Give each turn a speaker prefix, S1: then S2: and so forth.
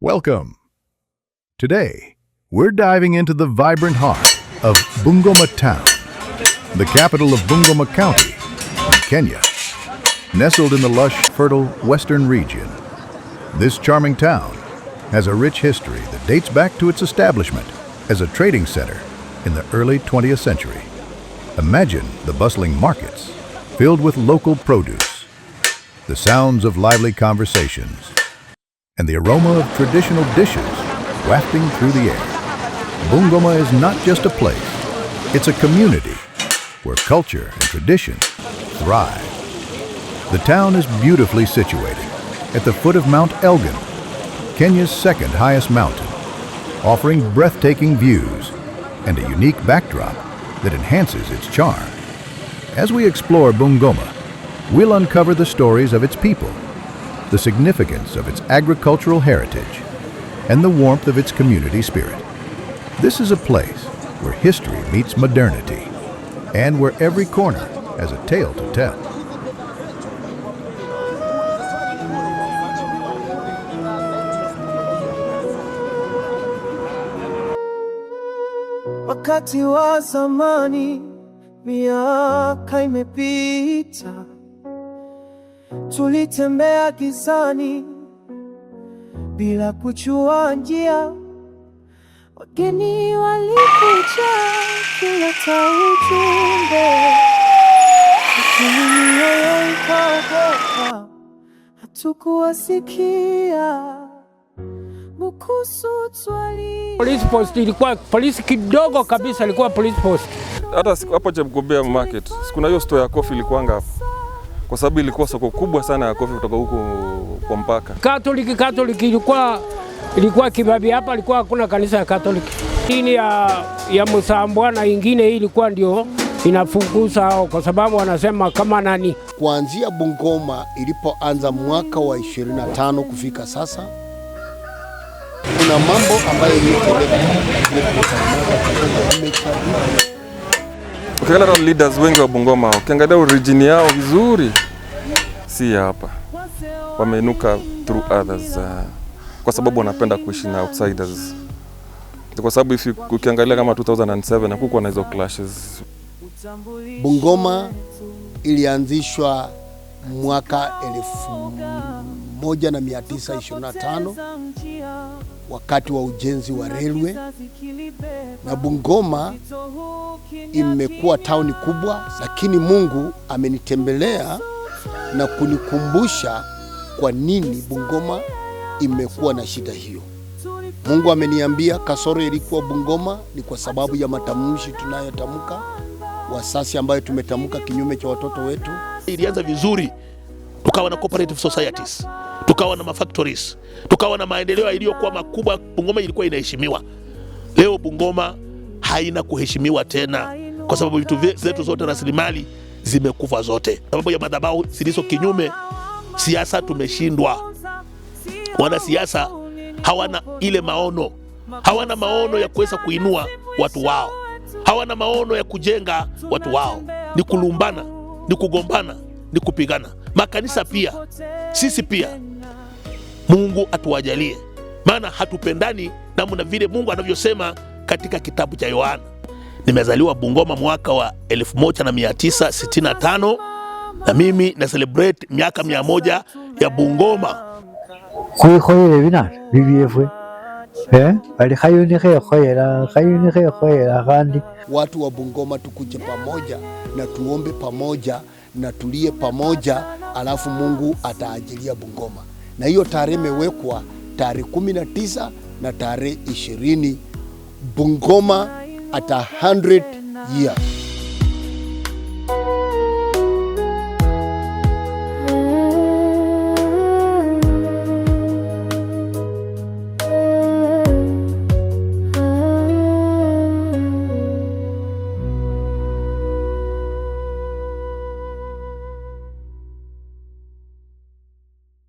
S1: Welcome. Today, we're diving into the vibrant heart of Bungoma Town, the capital of Bungoma County in Kenya. Nestled in the lush, fertile western region, this charming town has a rich history that dates back to its establishment as a trading center in the early 20th century. Imagine the bustling markets filled with local produce, the sounds of lively conversations, and the aroma of traditional dishes wafting through the air. Bungoma is not just a place, it's a community where culture and tradition thrive. The town is beautifully situated at the foot of Mount Elgon, Kenya's second highest mountain, offering breathtaking views and a unique backdrop that enhances its charm. As we explore Bungoma, we'll uncover the stories of its people, the significance of its agricultural heritage, and the warmth of its community spirit. This is a place where history meets modernity, and where every corner has a tale to tell.
S2: Wakati wa zamani, miaka imepita, tulitembea gizani bila kujua njia. Wageni walikuja kuleta ujumbe, lakini mioyo ikaogopa, hatukuwasikia.
S3: Police post ilikuwa polisi kidogo kabisa, ilikuwa police post.
S4: Hata hapo Chemgombea market, kuna hiyo store ya coffee ilikuanga hapo. Kwa sababu ilikuwa soko kubwa sana ya coffee kutoka huko kwa mpaka.
S3: Catholic ilikuwa Kibabi, hapa ilikuwa hakuna kanisa ya Catholic. Hii ya Musambwa na ingine hii ilikuwa ndio inafunguza hao, kwa sababu wanasema kama nani.
S5: Kuanzia Bungoma ilipoanza mwaka wa 25 kufika sasa, kuna mambo ambayo
S4: ukiangalia leaders wengi wa Bungoma, ukiangalia origin yao vizuri, si hapa. Wameinuka through others, kwa sababu wanapenda kuishi na outsiders. Kwa sababu ukiangalia kama 2007 hakukuwa na hizo clashes.
S5: Bungoma ilianzishwa mwaka 1925 wakati wa ujenzi wa railway, na Bungoma imekuwa tauni kubwa, lakini Mungu amenitembelea na kunikumbusha kwa nini Bungoma imekuwa na shida hiyo. Mungu ameniambia kasoro ilikuwa Bungoma ni kwa sababu ya matamshi tunayotamka, wasasi ambayo tumetamka kinyume cha watoto wetu.
S6: Ilianza vizuri, tukawa na cooperative societies, tukawa na mafactories, tukawa na maendeleo yaliyokuwa makubwa. Bungoma ilikuwa inaheshimiwa. Leo Bungoma haina kuheshimiwa tena, kwa sababu vitu zetu zote, rasilimali zimekufa zote, sababu ya madhabahu zilizo kinyume. Siasa tumeshindwa. Wanasiasa hawana ile maono, hawana maono ya kuweza kuinua watu wao, hawana maono ya kujenga watu wao. Ni kulumbana, ni kugombana, ni kupigana. Makanisa pia, sisi pia, Mungu atuwajalie, maana hatupendani namna vile Mungu anavyosema katika kitabu cha Yohana. Nimezaliwa Bungoma mwaka wa 1965 na mimi na celebrate miaka 100 ya Bungoma.
S7: Khoyele bina bibiyefwe bali khayuni khoyela gandi.
S5: Watu wa Bungoma tukuje pamoja na tuombe pamoja na tulie pamoja, alafu Mungu ataajilia Bungoma. Na hiyo tarehe imewekwa tarehe 19 na tarehe 20, Bungoma at 100 years.